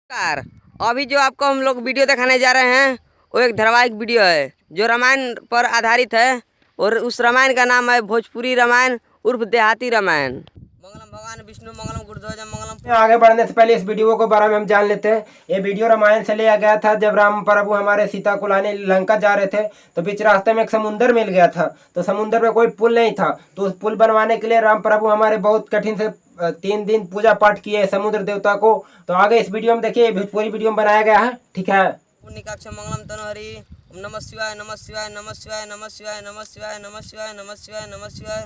Car अभी जो आपको हम लोग वीडियो दिखाने जा रहे हैं वो एक धारावाहिक वीडियो है जो रामायण पर आधारित है और उस रामायण का नाम है भोजपुरी रामायण उर्फ देहाती रामायण। मंगलम भगवान विष्णु मंगलम गुरुध्वज मंगलम। आगे बढ़ने से पहले इस वीडियो के बारे में हम जान लेते हैं। ये वीडियो रामायण से लिया गया था। जब राम प्रभु हमारे सीता को लाने लंका जा रहे थे तो बीच रास्ते में एक समुंदर मिल गया था। तो समुंदर में कोई पुल नहीं था, तो उस पुल बनवाने के लिए राम प्रभु हमारे बहुत कठिन से 3 दिन पूजा पाठ किए समुद्र देवता को। तो आगे इस वीडियो में देखिए, भोजपुरी वीडियो में बनाया गया है। ठीक है। मंगलम तनहरि ओम नमः शिवाय नमः शिवाय नमः शिवाय नमः शिवाय नमः शिवाय नमः शिवाय नमः शिवाय नमः शिवाय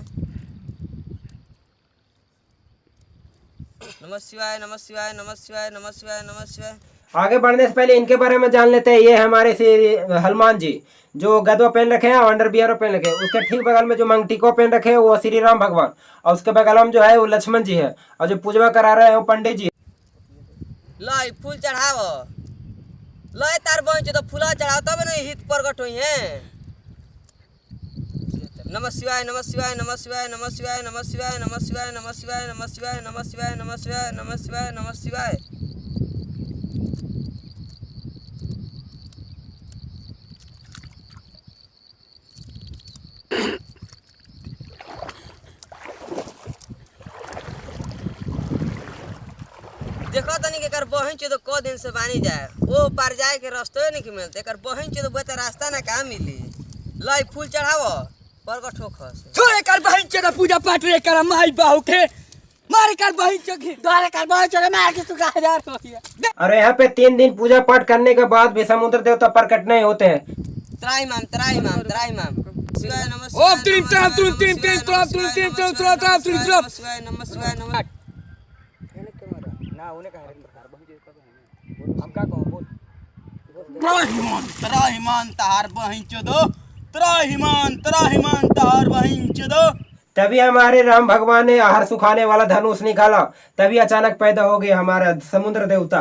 नमः शिवाय नमः शिवाय नमः शिवाय नमः शिवाय नमः शिवाय। आगे बढ़ने से पहले इनके बारे में जान लेते हैं। ये हमारे श्री हनुमान जी जो गदवा पहन रखे हैं और अंडरवियर पहन रखे हैं। उसके ठीक बगल में जो मंगटिको पहन रखे हैं वो श्री राम भगवान, और उसके बगल में जो है वो लक्ष्मण जी है, और जो पूजवा करा रहे हैं वो पंडित जी। लाई फूल चढ़ाओ, लाई तार बहन तो फूला चढ़ाओ तब नहीं हित प्रकट हुई है। नमः शिवाय नमः शिवाय नमः शिवाय नमः शिवाय नमः शिवाय नमः शिवाय नमः शिवाय नमः शिवाय नमः शिवाय नमः शिवाय नमः शिवाय नमः शिवाय। देखो तनी के कर बहन चो तो को दिन से बानी जाए वो पार जाए के रास्ते नहीं मिलते कर बहन चो तो बता रास्ता ना कहाँ मिली। लाई फूल चढ़ाओ प्रकट होखस छोड़े कर बहन चो पूजा पाठ रे कर माई बाहू के मारे कर बहन चो के द्वारे कर बहन चो मार के तू 1000 हो गया। और यहाँ पे 3 दिन पूजा पाठ करने के बाद भी समुद्र देवता प्रकट नहीं होते हैं। त्राई माम शिवाय नमः ओम त्रिम त्राम त्रुम त्रिम त्रिम त्राम त्रुम त्रिम त्राम त्राम त्राम त्रिम त्राम शिवाय नमः ना उन्हें कहा हम का कहो बोल त्राहिमान तार बहन चोदो त्राहिमान तार बहन चोदो। तभी हमारे राम भगवान ने आहार सुखाने वाला धनुष निकाला, तभी अचानक पैदा हो गया हमारा समुद्र देवता।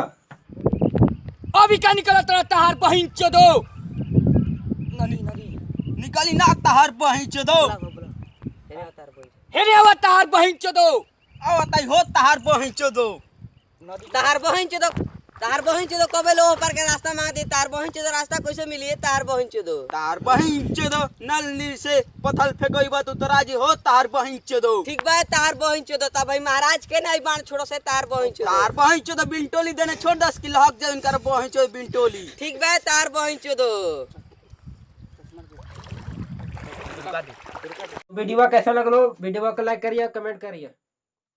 अभी क्या निकला तेरा तार बहन चोदो नदी निकाली ना तार बहन चोदो हेरे अवतार बहन चोदो अवताई हो तार बहन चोदो तार बहन चोदो कबे लो पर के रास्ता मांग दे। तार बहन चोदो रास्ता कैसे मिली है? तार बहन चोदो नलनी से पथल फेंकोइबा तू तो राजी हो तार बहन चोदो। ठीक बा तार बहन चोदो तब भाई महाराज के नहीं बाण छोड़ो से तार बहन चोदो बिंटोली देने छोड़ 10 किलो हक जाए उनका बहन चोदो बिंटोली। ठीक बा तार बहन चोदो। वीडियो कैसा लगलो? वीडियो को लाइक करिए, कमेंट करिए।